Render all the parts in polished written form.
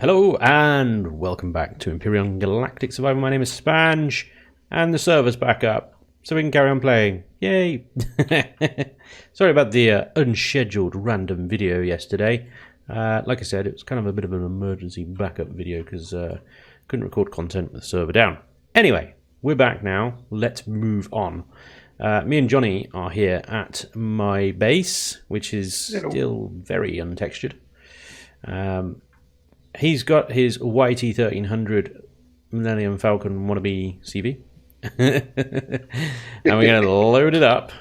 Hello and welcome back to Empyrion Galactic Survival. My name is Spanj and the server's back up so we can carry on playing. Yay! Sorry about the unscheduled random video yesterday. Like I said, it was kind of a bit of an emergency backup video because couldn't record content with the server down. Anyway, we're back now. Let's move on. Me and Johnny are here at my base, which is still very untextured. He's got his YT 1300 Millennium Falcon wannabe CV. And we're going to load it up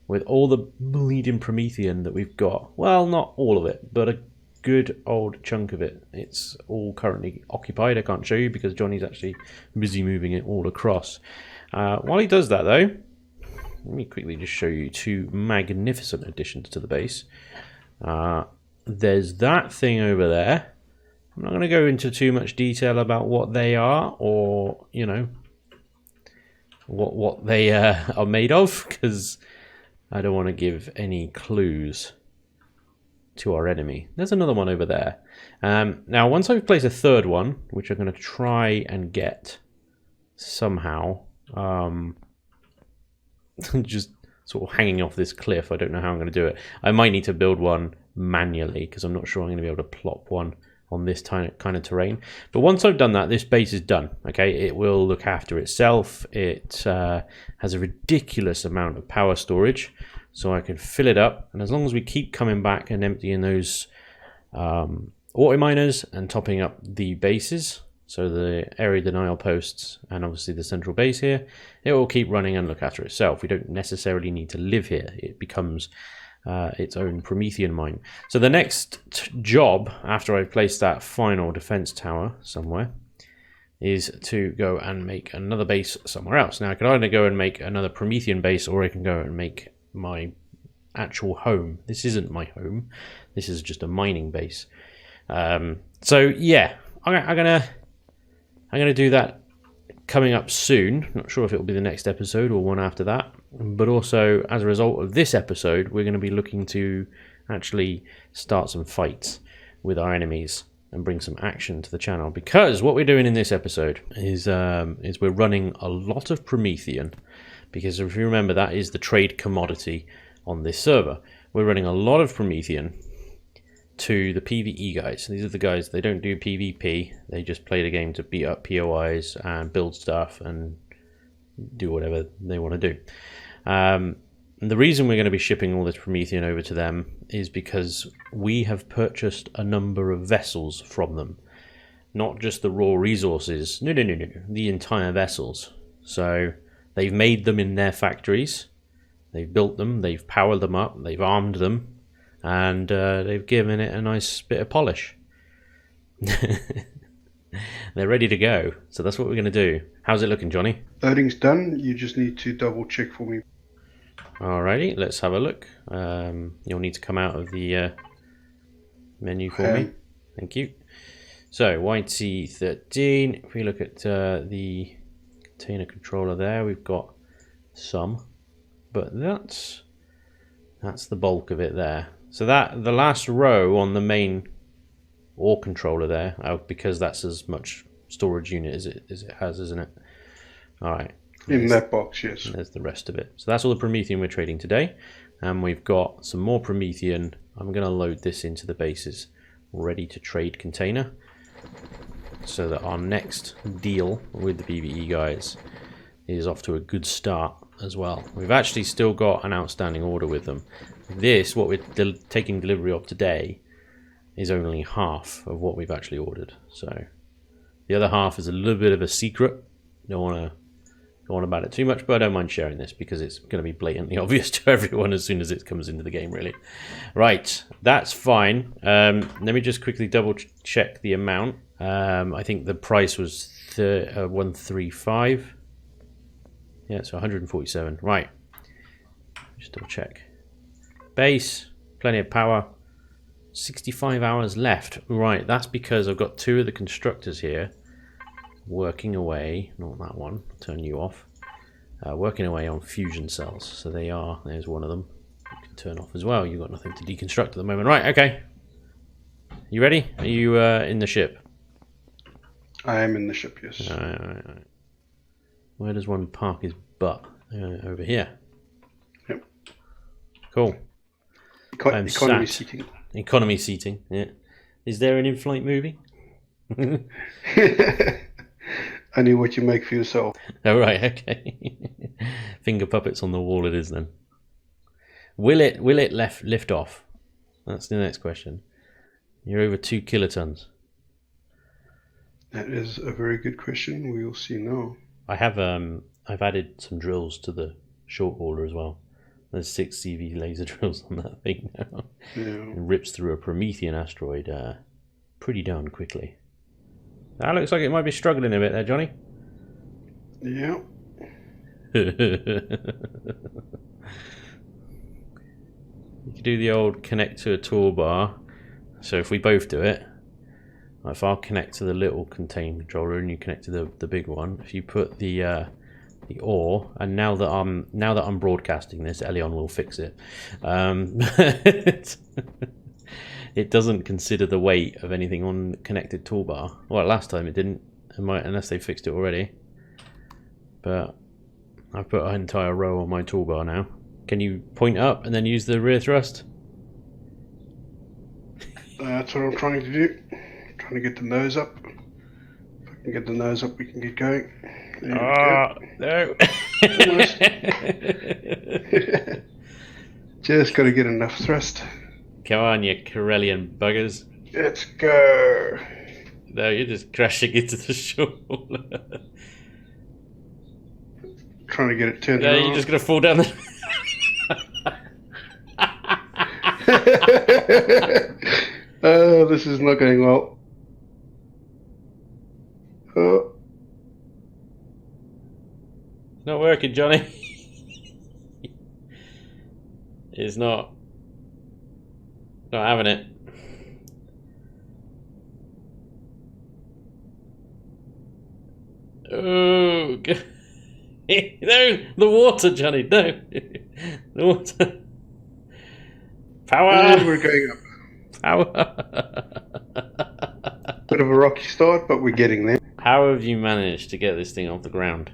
with all the bleeding promethium that we've got. Well, not all of it, but a good old chunk of it. It's all currently occupied. I can't show you because Johnny's actually busy moving it all across. While he does that, though, let me quickly just show you two magnificent additions to the base. There's that thing over there. I'm not going to go into too much detail about what they are or, you know, what they are made of, because I don't want to give any clues to our enemy. There's another one over there. Now, once I've placed a third one, which I'm going to try and get somehow, just sort of hanging off this cliff. I don't know how I'm going to do it. I might need to build one manually because I'm not sure I'm going to be able to plop one on this kind of terrain. But once I've done that, this base is done. Okay, it will look after itself. It has a ridiculous amount of power storage, so I can fill it up. And as long as we keep coming back and emptying those auto miners and topping up the bases, so the area denial posts and obviously the central base here, it will keep running and look after itself. We don't necessarily need to live here. It becomes its own promethium mine. So the next job after I've placed that final defense tower somewhere is to go and make another base somewhere else. Now I can either go and make another promethium base, or I can go and make my actual home. This isn't my home. This is just a mining base. So yeah, I'm gonna do that coming up soon. Not sure if it will be the next episode or one after that. But also, as a result of this episode, we're going to be looking to actually start some fights with our enemies and bring some action to the channel. Because what we're doing in this episode is we're running a lot of promethium. Because if you remember, that is the trade commodity on this server. We're running a lot of promethium to the PvE guys. These are the guys, they don't do PvP. They just play the game to beat up POIs and build stuff and do whatever they want to do. The reason we're going to be shipping all this promethium over to them is because we have purchased a number of vessels from them. Not just the raw resources. No. The entire vessels. So they've made them in their factories. They've built them. They've powered them up. They've armed them. And they've given it a nice bit of polish. They're ready to go. So that's what we're going to do. How's it looking, Johnny? Loading's done. You just need to double check for me. Alrighty, let's have a look. You'll need to come out of the menu for me. Thank you. So, YT13. If we look at the container controller there, we've got some. But that's the bulk of it there. So the last row on the main ore controller there, because that's as much storage unit as it has, isn't it? All right. In that box, yes. There's the rest of it. So that's all the promethium we're trading today. And we've got some more promethium. I'm going to load this into the bases. Ready to trade container. So that our next deal with the PvE guys is off to a good start as well. We've actually still got an outstanding order with them. This, what we're taking delivery of today, is only half of what we've actually ordered. So the other half is a little bit of a secret. Don't want to go on about it too much, but I don't mind sharing this because it's going to be blatantly obvious to everyone as soon as it comes into the game, really. Right, that's fine. Let me just quickly double check the amount. I think the price was 135. Yeah, so 147. Right. Just double check. Base, plenty of power. 65 hours left. Right, that's because I've got two of the constructors here working away. Not that one. I'll turn you off. Working away on fusion cells. So they are. There's one of them. You can turn off as well. You've got nothing to deconstruct at the moment. Right, okay. You ready? Are you in the ship? I am in the ship, yes. Alright. Where does one park his butt? Over here. Yep. Cool. I'm Economy sat. seating. Economy seating, yeah. Is there an in-flight movie? Only what you make for yourself. Oh, right, okay. Finger puppets on the wall it is then. Will it lift off? That's the next question. You're over 2 kilotons. That is a very good question. We will see now. I have I've added some drills to the short hauler as well. There's 6 CV laser drills on that thing now. Yeah. It rips through a Promethean asteroid pretty darn quickly. That looks like it might be struggling a bit there, Johnny. Yeah. You could do the old connect to a toolbar. So if we both do it, if I'll connect to the little contain controller and you connect to the big one, if you put the ore, and now that I'm broadcasting this, Elion will fix it. It doesn't consider the weight of anything on the connected toolbar. Well, last time it didn't. It might, unless they fixed it already. But I've put an entire row on my toolbar now. Can you point up and then use the rear thrust? That's what I'm trying to do. Trying to get the nose up. If I can get the nose up, we can get going. There we go. No. Just got to get enough thrust. Come on, you Corellian buggers. Let's go. No, you're just crashing into the shore. Trying to get it turned No, around. you're just going to fall down the... Oh, this is not going well. Oh. It's not working, Johnny. It's not having it. Oh, God. No, the water, Johnny, no. The water. Power. And we're going up. Power. Bit of a rocky start, but we're getting there. How have you managed to get this thing off the ground?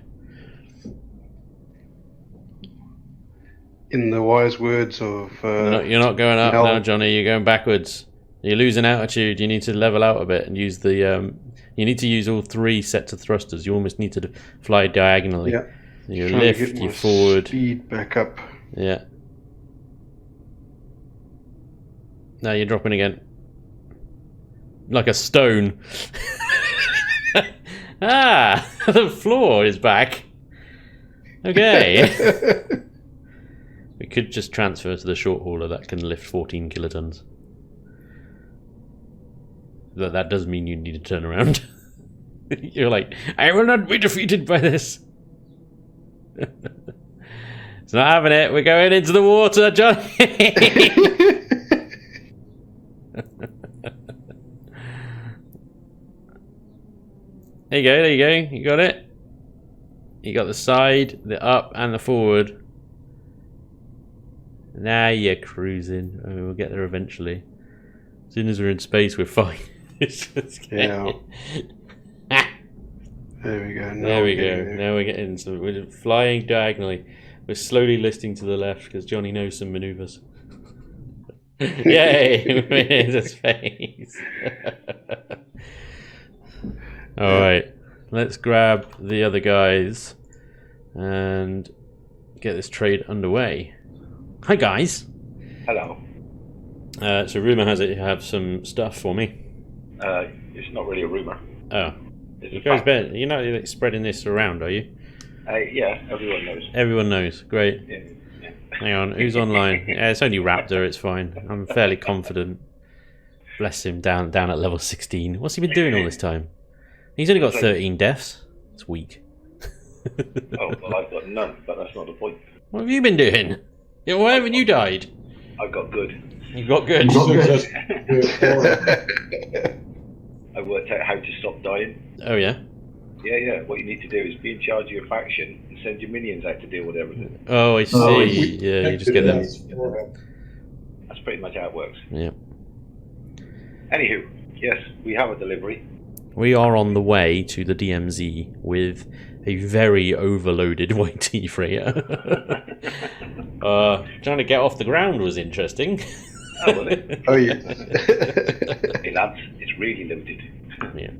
In the wise words of... You're not going up Mel. now, Johnny. You're going backwards. You're losing altitude. You need to level out a bit and use the... you need to use all 3 sets of thrusters. You almost need to fly diagonally. Yeah. You Trying lift, to get you my forward. Speed back up. Yeah. Now you're dropping again. Like a stone. Ah! The floor is back. Okay. We could just transfer to the short hauler that can lift 14 kilotons. That does mean you need to turn around. You're like, I will not be defeated by this. It's not having it. We're going into the water, Johnny. There you go. There you go. You got it. You got the side, the up, and the forward. Now you're cruising. I mean, we'll get there eventually. As soon as we're in space, we're fine. Yeah. There we go. There we go. Now we're getting. So we're flying diagonally. We're slowly listing to the left because Johnny knows some maneuvers. Yay! We're into space. All right. Let's grab the other guys and get this trade underway. Hi guys. Hello. So rumour has it you have some stuff for me. It's not really a rumour. Oh. It's You a guys fact. bet you're not like, spreading this around, are you? Yeah, everyone knows. Everyone knows. Great. Yeah. Yeah. Hang on, who's online? Yeah, it's only Raptor, it's fine. I'm fairly confident. Bless him, down at level 16. What's he been doing all this time? He's only got 13 deaths. It's weak. Oh, well, I've got none, but that's not the point. What have you been doing? Yeah, why haven't you died? I got good. You got good. I worked out how to stop dying. Oh yeah? Yeah. What you need to do is be in charge of your faction and send your minions out to deal with everything. Oh, I see. Yeah, you just get them. That's pretty much how it works. Yeah. Anywho, yes, we have a delivery. We are on the way to the DMZ with a very overloaded YT freighter. Trying to get off the ground was interesting. Oh, was it? Oh, yes. Hey lads, it's really loaded. Yeah.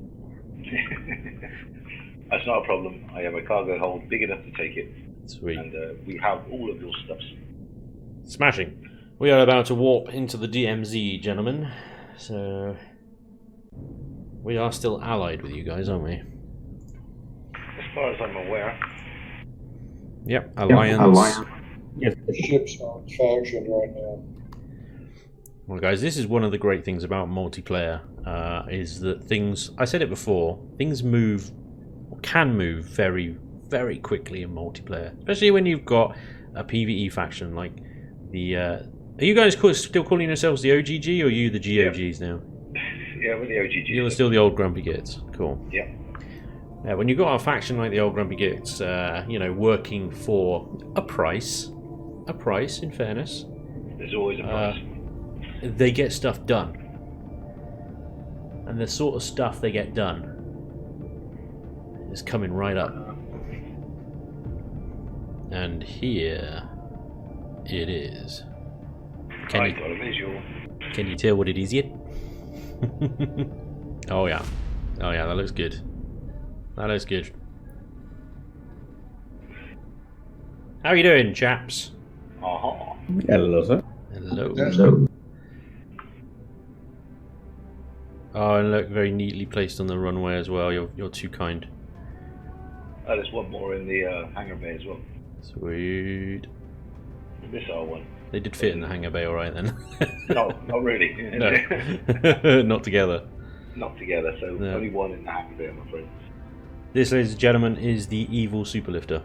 That's not a problem. I have a cargo hold big enough to take it. Sweet. And we have all of your stuffs. Smashing. We are about to warp into the DMZ, gentlemen. So we are still allied with you guys, aren't we? As far as I'm aware. Yep, alliance. Yes, the ship's not faction right now. Well, guys, this is one of the great things about multiplayer, is that things, I said it before, things move, or can move very, very quickly in multiplayer. Especially when you've got a PvE faction like the, are you guys still calling yourselves the OGG, or are you the GOGs now? Yeah, we're the OGG. You're still the old grumpy gits. Cool. Yeah. Yeah, when you've got a faction like the old grumpy gits, you know, working for a price, in fairness. There's always a price. They get stuff done. And the sort of stuff they get done is coming right up. And here it is. I got a visual. Can you tell what it is yet? Oh yeah. Oh yeah, that looks good. That looks good. How are you doing, chaps? Uh-huh. Hello, sir. Hello. Hello. Oh, and look, very neatly placed on the runway as well. You're too kind. There's one more in the hangar bay as well. Sweet. The missile one. They did fit in the hangar bay, all right then. No, not really. No, not together. Not together, so No. only one in the hangar bay, I'm afraid. This, ladies and gentlemen, is the evil superlifter,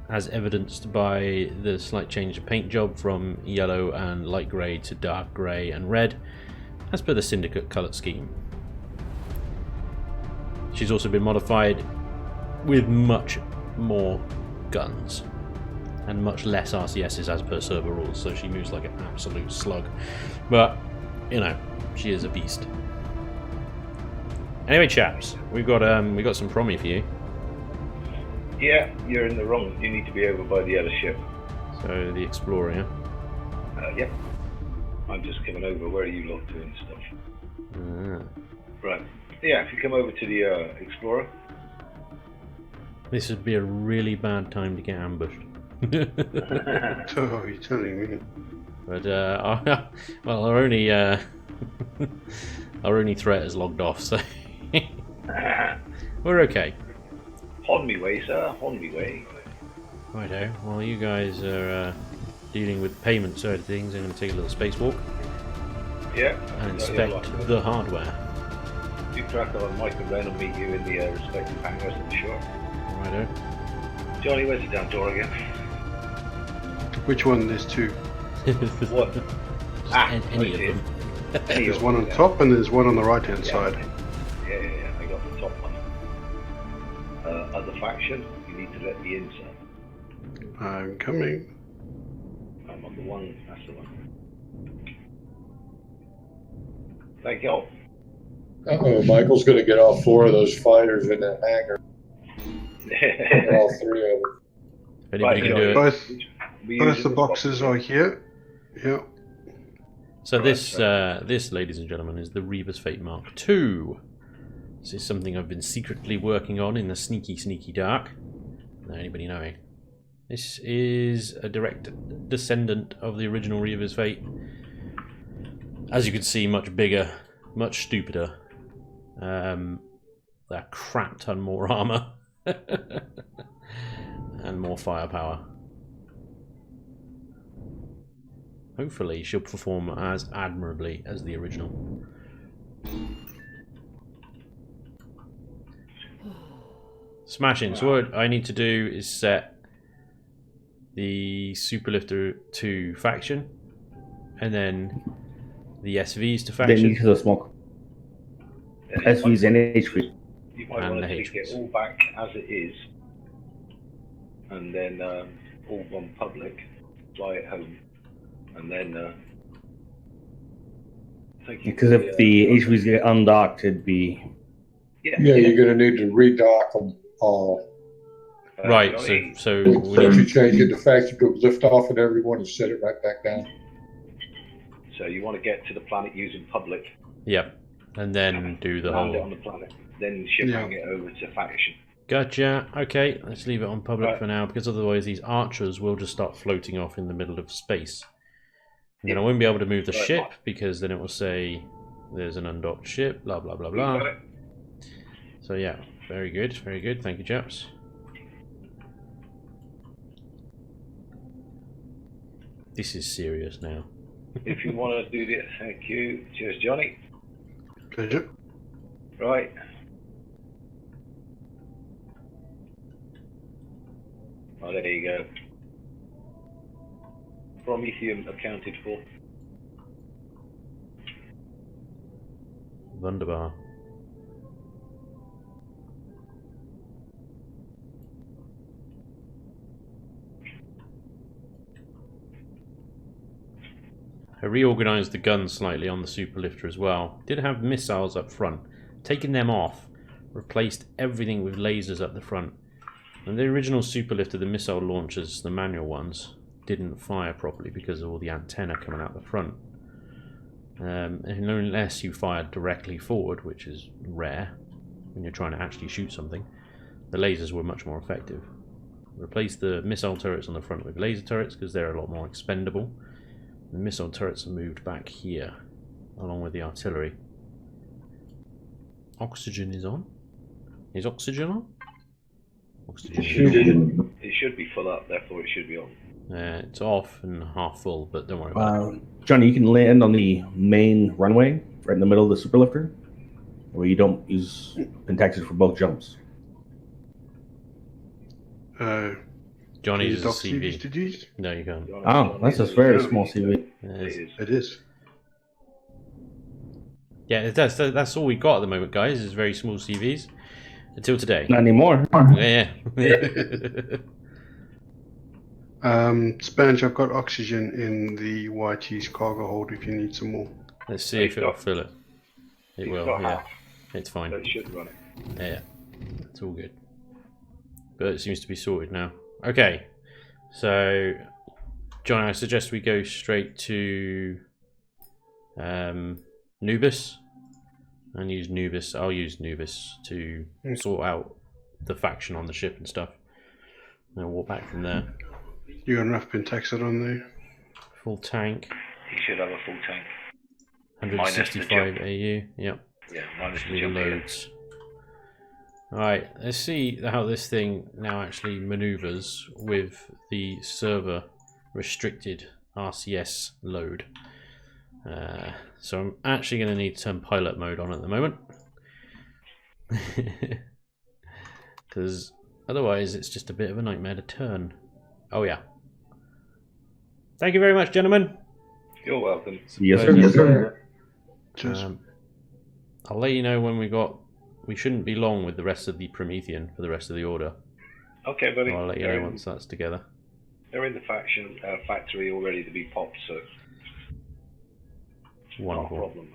as evidenced by the slight change of paint job from yellow and light grey to dark grey and red, as per the Syndicate colour scheme. She's also been modified with much more guns and much less RCSs as per server rules, so she moves like an absolute slug. But, you know, she is a beast. Anyway, chaps, we've got some promi for you. Yeah, you're in the wrong. You need to be over by the other ship. So the Explorer, yeah? Yep. I'm just coming over. Where are you lot doing stuff? Right. Yeah, if you come over to the Explorer. This would be a really bad time to get ambushed. Oh, you're telling me. But well, our only our only threat is logged off, so we're okay. On me way, sir. On me way. Righto. While you guys are dealing with payment side of things, I'm going to take a little spacewalk Yeah. and inspect the hardware. Keep track on Mike and Ben will meet you in the respective hangars, I'm sure. Righto. Johnny, where's the damn door again? Which one? There's two. What? Any of them. There's one on top and there's one on the right hand side. Yeah. I got the top one. Other faction, you need to let me in, sir. I'm coming. I'm on the one. That's the one. Thank you. Uh-oh, Michael's going to get all 4 of those fighters in that hangar. All 3 of them. If anybody can do it. Both the boxes are here. Yeah. So this, ladies and gentlemen, is the Reaver's Fate Mark II. This is something I've been secretly working on in the sneaky, sneaky dark. Without anybody knowing. This is a direct descendant of the original Reaver's Fate. As you can see, much bigger, much stupider. A crap ton more armor. And more firepower. Hopefully she'll perform as admirably as the original. Smashing. So what I need to do is set the Superlifter to faction, and then the SVs to faction. Then you the smoke. SVs and HP. You might want to take it all back as it is, and then all on public, fly it home, and then because if the HVs get undocked, it'd be Yeah. Yeah, you're going to need to redock them all. Right, Johnny, so Once you change it to fact, you go lift off at everyone and set it right back down. so you want to get to the planet using public. yep, and then do the Land it whole. on the planet. Then shipping it over to faction. Gotcha. Okay, let's leave it on public Right. for now, because otherwise these archers will just start floating off in the middle of space. And then I won't be able to move the Right. ship, because then it will say there's an undocked ship, blah blah blah You got blah. it? So yeah, very good, very good. Thank you, chaps. This is serious now. If you want to do this, thank you. Cheers, Johnny. Pleasure. Right. Oh, there you go. Promethium accounted for. Wunderbar. I reorganized the guns slightly on the Superlifter as well. Did have missiles up front. Taken them off, replaced everything with lasers up the front. And the original Superlifter, the missile launchers, the manual ones, didn't fire properly because of all the antenna coming out the front. And unless you fired directly forward, which is rare when you're trying to actually shoot something, the lasers were much more effective. Replaced the missile turrets on the front with laser turrets because they're a lot more expendable. The missile turrets are moved back here, along with the artillery. Oxygen is on. Is oxygen on? Oxygen is on. It should be full up, therefore it should be on. It's off and half full, but don't worry about it. Johnny, you can land on the main runway, right in the middle of the Superlifter, where you don't use pentaxis for both jumps. Johnny's is a dock CVs CV. to use? No, you can't. Oh, that's a very small CV. It is. Yeah, that's all we got at the moment, guys, is very small CVs. Until today. Not anymore. Yeah. Spanj, I've got oxygen in the YT's cargo hold if you need some more. Let's see if it'll fill it. It will, got yeah. half. It's fine. So it should run it. Yeah, it's all good. But it seems to be sorted now. Okay, so John, I suggest we go straight to Nubis and use Nubis. I'll use Nubis to sort out the faction on the ship and stuff. And I'll walk back from there. You got enough pentaxid on there? Full tank. You should have a full tank. 165 AU. Yep. Yeah, minus the jump. Reloads. Alright, let's see how this thing now actually maneuvers with the server restricted RCS load. So I'm actually going to need to turn pilot mode on at the moment. Because otherwise it's just a bit of a nightmare to turn. Oh yeah. Thank you very much, gentlemen. You're welcome. Yes, sir. Yes, sir. Cheers. I'll let you know when we shouldn't be long with the rest of the Promethium for the rest of the order. Okay, buddy. I'll let you know once that's together. They're in the faction factory all ready to be popped, so not a Wonderful. problem.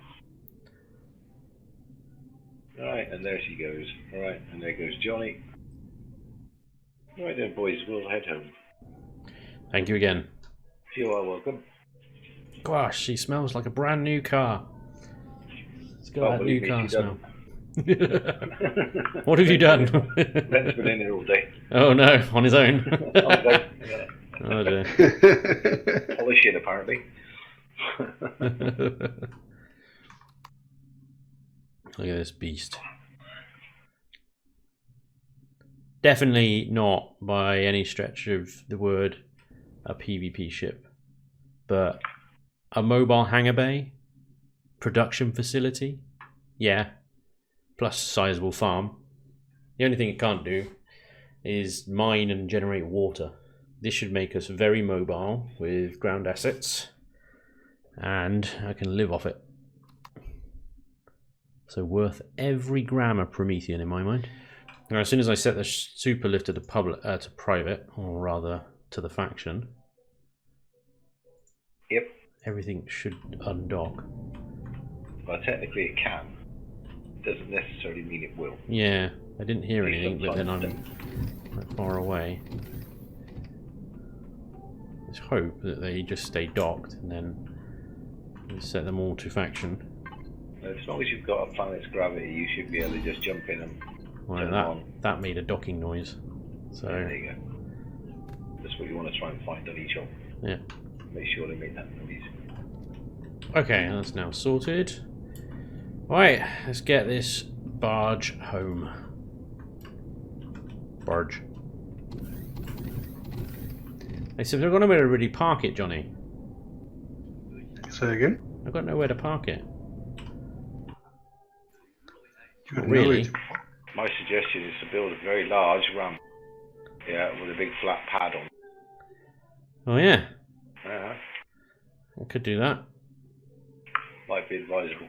Alright, and there she goes. Alright, and there goes Johnny. Alright then, boys, we'll head home. Thank you again. You are welcome. Gosh, she smells like a brand new car. It's got that new believe me, car she smell. What have you done? Ben's been in here all day. Oh no, on his own. Yeah. Oh dear. Polishing, apparently. Look at this beast. Definitely not by any stretch of the word a PvP ship, but a mobile hangar bay, production facility, yeah, plus sizable farm. The only thing it can't do is mine and generate water. This should make us very mobile with ground assets, and I can live off it. So worth every gram of Promethium in my mind. Now, as soon as I set the Superlifter to private, or rather to the faction, Yep. everything should undock. Well, technically it can. doesn't necessarily mean it will. Yeah, I didn't hear anything, but then I'm quite far away. Let's hope that they just stay docked and then we set them all to faction. As long as you've got a planet's gravity, you should be able to just jump in and turn on. That made a docking noise. So there you go. That's what you want to try and find on each of them. Yeah. Make sure they make that noise. Okay, that's now sorted. Right, let's get this barge home. Barge. Except I've got nowhere to really park it, Johnny. Say again? I've got nowhere to park it. Really? My suggestion is to build a very large ramp. Yeah, with a big flat pad on. Oh yeah. Yeah. I could do that. Might be advisable.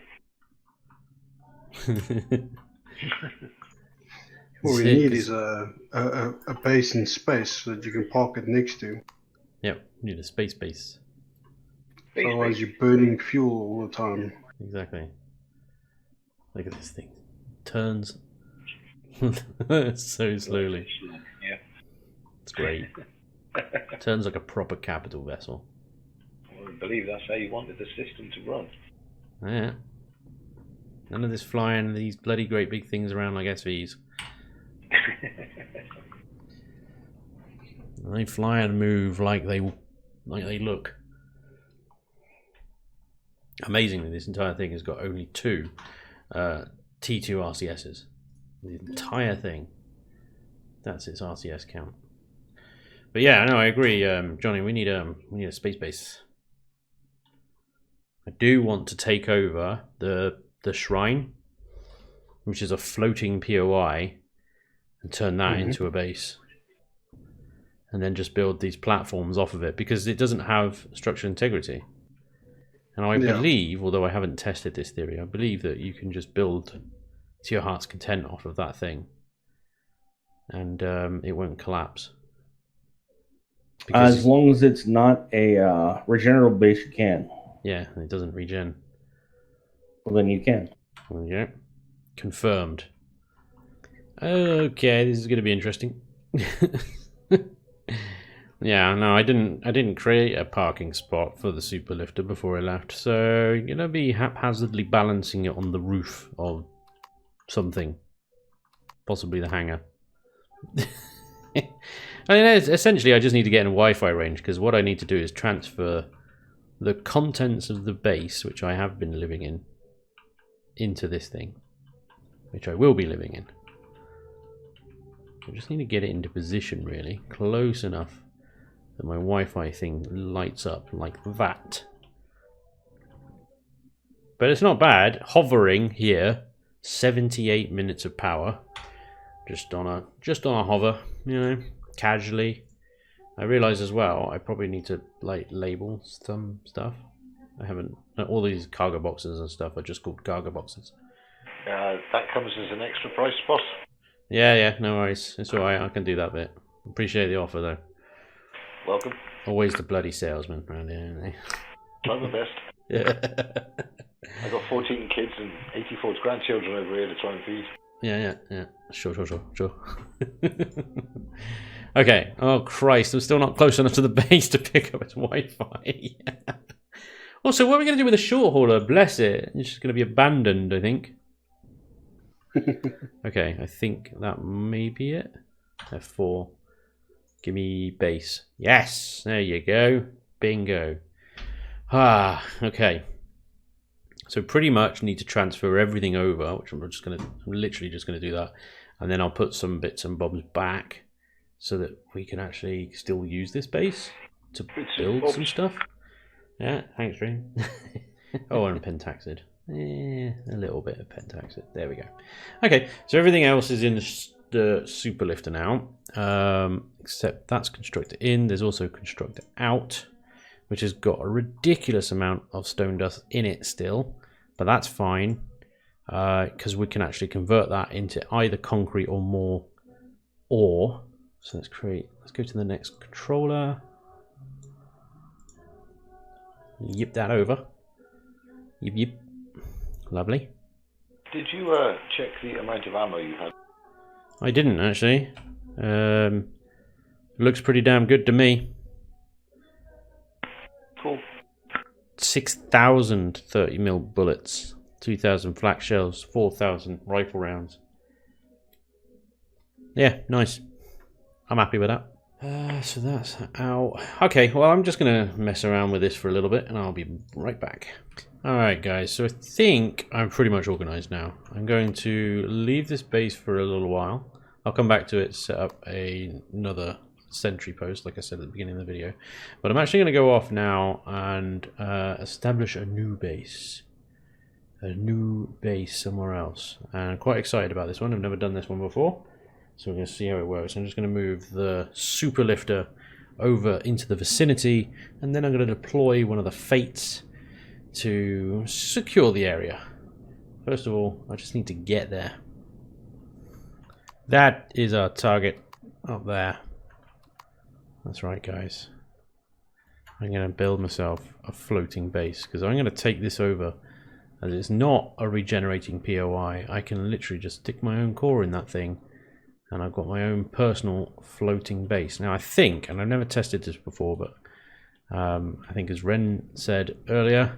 What we need is a base in space so that you can park it next to. Yep, you need a space base. Otherwise you're burning fuel all the time. Exactly. Look at this thing. Turns so slowly. Yeah. It's great. Turns like a proper capital vessel. Well, I believe that's how you wanted the system to run. Yeah. None of this flying these bloody great big things around like SVs. They fly and move like they look. Amazingly, this entire thing has got only 2 T2 RCSs. The entire thing. That's its RCS count. But yeah, no, I agree, Johnny. We need a space base. I do want to take over the shrine, which is a floating POI, and turn that into a base, and then just build these platforms off of it because it doesn't have structural integrity. And I believe, although I haven't tested this theory, I believe that you can just build to your heart's content off of that thing, and it won't collapse. As long as it's not a regenerable base, you can. Yeah, it doesn't regen. Well, then you can. Yeah, confirmed. Okay, this is going to be interesting. Yeah, no, I didn't create a parking spot for the superlifter before I left, so you're gonna be haphazardly balancing it on the roof of something, possibly the hangar. I mean, essentially, I just need to get in a Wi-Fi range because what I need to do is transfer the contents of the base, which I have been living in, into this thing, which I will be living in. I just need to get it into position, really, close enough that my Wi-Fi thing lights up like that. But it's not bad. Hovering here, 78 minutes of power, just on a hover, you know, casually. I realise as well, I probably need to like label some stuff. I haven't. All these cargo boxes and stuff are just called cargo boxes. That comes as an extra price, boss. Yeah, no worries. It's alright, I can do that bit. Appreciate the offer though. Welcome. Always the bloody salesman around here, aren't they? Try my best. Yeah. I got 14 kids and 84 grandchildren over here to try and feed. Yeah. Sure. Okay. Oh Christ, I'm still not close enough to the base to pick up its Wi-Fi. Also, what are we going to do with the short hauler? Bless it. It's just going to be abandoned, I think. Okay, I think that may be it. F4. Give me base. Yes, there you go. Bingo. Okay. So pretty much need to transfer everything over, which I'm literally just gonna do that, and then I'll put some bits and bobs back so that we can actually still use this base to build some stuff. Yeah, thanks, Dream. Oh, and pentaxid. A little bit of pentaxid. There we go. Okay, so everything else is in the superlifter now, except that's constructor in. There's also constructor out, which has got a ridiculous amount of stone dust in it still, but that's fine because we can actually convert that into either concrete or more ore. So let's go to the next controller. Yip that over. Yip. Lovely. Did you check the amount of ammo you had? I didn't actually. Looks pretty damn good to me. Cool. 6,000 30mm bullets, 2,000 flak shells, 4,000 rifle rounds. Yeah, nice. I'm happy with that. So that's out. Okay, well, I'm just going to mess around with this for a little bit, and I'll be right back. Alright, guys, so I think I'm pretty much organized now. I'm going to leave this base for a little while. I'll come back to it, set up another sentry post, like I said at the beginning of the video. But I'm actually going to go off now and establish a new base. A new base somewhere else. And I'm quite excited about this one. I've never done this one before. So we're going to see how it works. I'm just going to move the SUPERLIFTER over into the vicinity, and then I'm going to deploy one of the Fates to secure the area. First of all, I just need to get there. That is our target up there. That's right, guys. I'm going to build myself a floating base because I'm going to take this over. As it's not a regenerating POI, I can literally just stick my own core in that thing. And I've got my own personal floating base. Now I think, and I've never tested this before, but I think as Ren said earlier,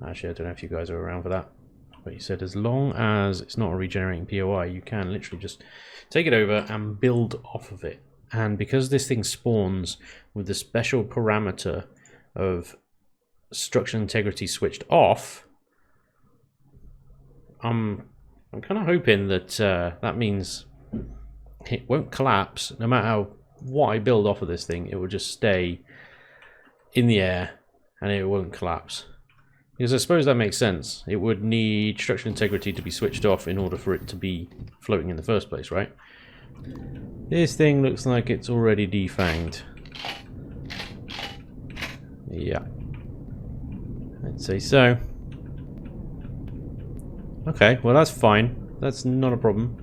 actually I don't know if you guys are around for that, but he said as long as it's not a regenerating POI, you can literally just take it over and build off of it. And because this thing spawns with the special parameter of structural integrity switched off, I'm kind of hoping that that means it won't collapse. No matter what I build off of this thing, it will just stay in the air and it won't collapse. Because I suppose that makes sense. It would need structural integrity to be switched off in order for it to be floating in the first place, right? This thing looks like it's already defanged. Yeah. I'd say so. Okay, well that's fine. That's not a problem.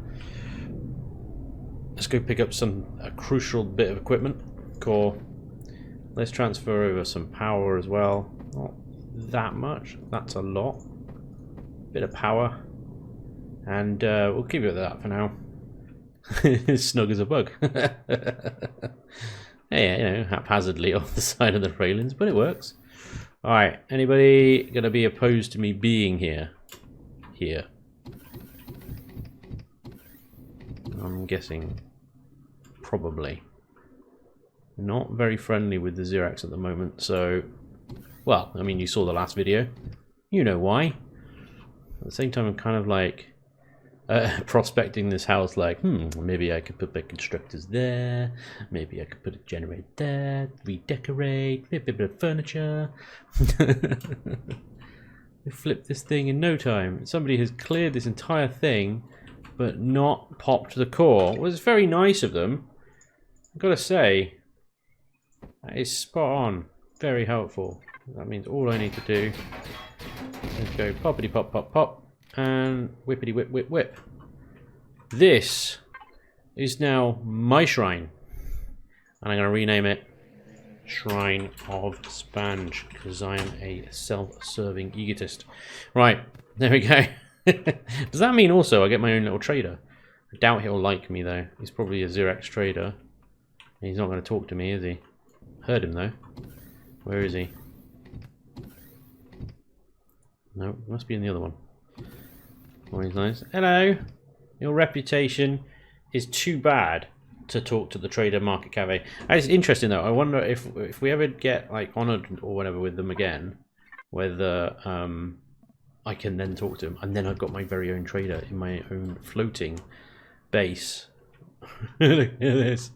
Let's go pick up a crucial bit of equipment. Core. Let's transfer over some power as well. Not that much. That's a lot. Bit of power. And we'll keep it at that for now. Snug as a bug. Hey, you know, haphazardly off the side of the railings, but it works. Alright, anybody gonna be opposed to me being here? Here. I'm guessing probably. Not very friendly with the Xerax at the moment, so well, I mean you saw the last video. You know why. At the same time I'm kind of like prospecting this house like, maybe I could put my constructors there, maybe I could put a generator there, redecorate, a bit of furniture. We flip this thing in no time. Somebody has cleared this entire thing, but not popped the core. Well, it's very nice of them. I've got to say, that is spot on. Very helpful. That means all I need to do is go poppity pop pop pop and whippity whip whip whip. This is now my shrine, and I'm going to rename it Shrine of Spanj, because I am a self-serving egotist. Right, there we go. Does that mean also I get my own little trader? I doubt he'll like me though. He's probably a Xerax trader. He's not going to talk to me, is he? Heard him though. Where is he? No, must be in the other one. Oh, he's nice. Hello. Your reputation is too bad to talk to the trader market cafe. It's interesting though. I wonder if we ever get like honored or whatever with them again, whether I can then talk to him, and then I've got my very own trader in my own floating base. Look at this.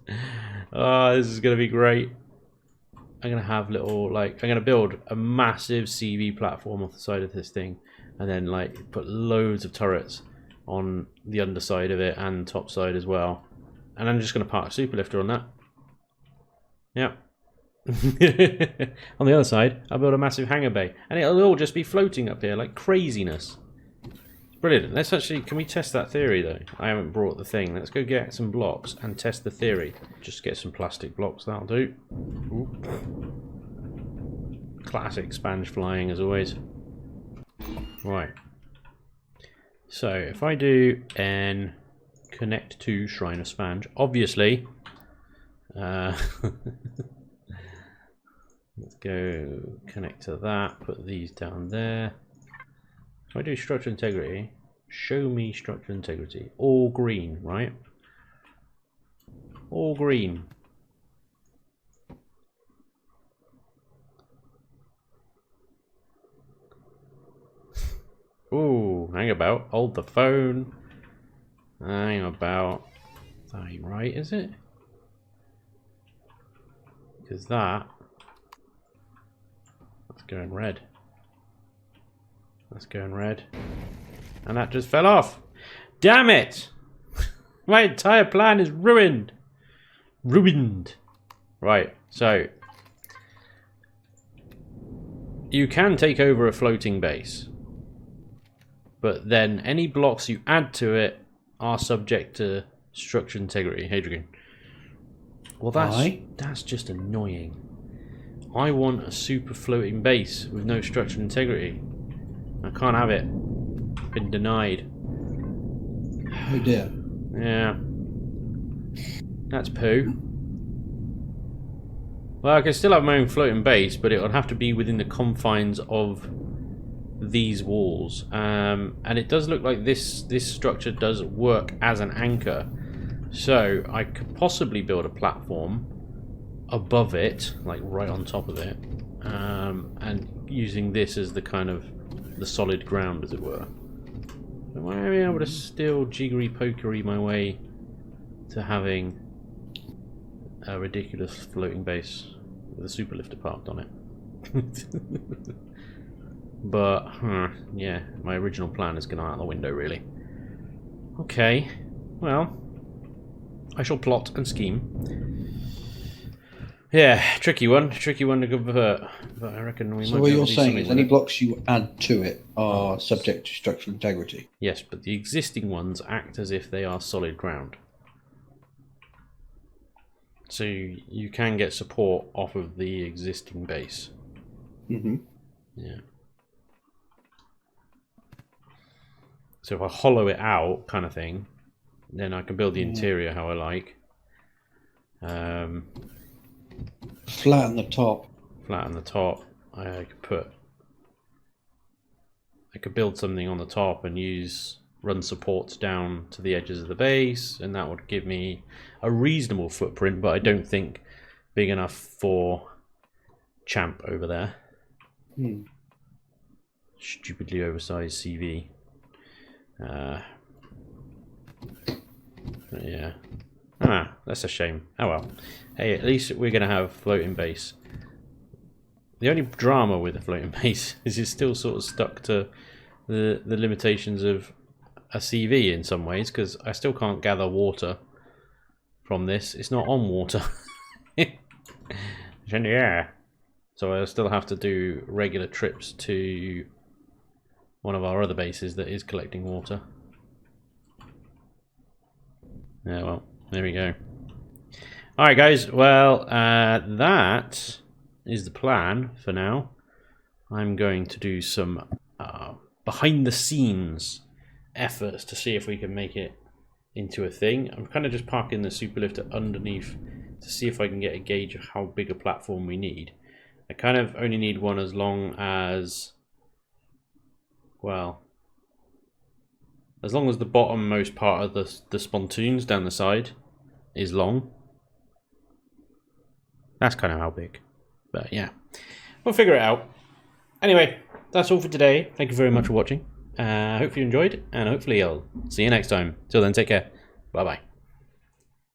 Oh, this is gonna be great. I'm gonna have little I'm gonna build a massive CV platform off the side of this thing, and then like put loads of turrets on the underside of it and top side as well. And I'm just going to park a SUPERLIFTER on that. Yeah. On the other side, I'll build a massive hangar bay. And it'll all just be floating up here like craziness. Brilliant. Let's actually... Can we test that theory, though? I haven't brought the thing. Let's go get some blocks and test the theory. Just get some plastic blocks. That'll do. Ooh. Classic Spanj flying, as always. Right. So if I do n connect to Shrine of Spanj, obviously, let's go connect to that, put these down there. If I do structure integrity, show me structure integrity, all green, right? All green. Ooh, hang about, hold the phone. Hang about. That ain't right, is it? Because that's going red. That's going red. And that just fell off. Damn it! My entire plan is ruined. Ruined. Right, so you can take over a floating base, but then any blocks you add to it are subject to structure integrity. Hadrian. Well, that's just annoying. I want a super floating base with no structure integrity. I can't have it. Been denied. Oh dear. Yeah. That's poo. Well, I can still have my own floating base, but it would have to be within the confines of these walls. And it does look like this structure does work as an anchor. So I could possibly build a platform above it, like right on top of it, and using this as the kind of the solid ground, as it were. Am I able to still jiggery-pokery my way to having a ridiculous floating base with a superlifter parked on it? But, yeah, my original plan is going out the window, really. Okay, well, I shall plot and scheme. Yeah, tricky one to convert, but I reckon we might. So what you're saying is any blocks you add to it are subject to structural integrity? Yes, but the existing ones act as if they are solid ground. So you can get support off of the existing base. Mm-hmm. Yeah. So if I hollow it out, kind of thing, then I can build the interior how I like. Flatten the top. Flatten the top. I could build something on the top and run supports down to the edges of the base, and that would give me a reasonable footprint, but I don't think big enough for Champ over there. Stupidly oversized CV. But yeah. That's a shame. Oh well. Hey, at least we're going to have floating base. The only drama with a floating base is it's still sort of stuck to the limitations of a CV in some ways, because I still can't gather water from this. It's not on water. It's in the air. So I still have to do regular trips to one of our other bases that is collecting water. Yeah, well, there we go. Alright guys, well, that is the plan for now. I'm going to do some behind the scenes efforts to see if we can make it into a thing. I'm kind of just parking the superlifter underneath to see if I can get a gauge of how big a platform we need. I kind of only need one as long as, well, as long as the bottommost part of the spontoons down the side is long. That's kind of how big. But yeah, we'll figure it out. Anyway, that's all for today. Thank you very much for watching. Hope you enjoyed, and hopefully I'll see you next time. Till then, take care. Bye-bye.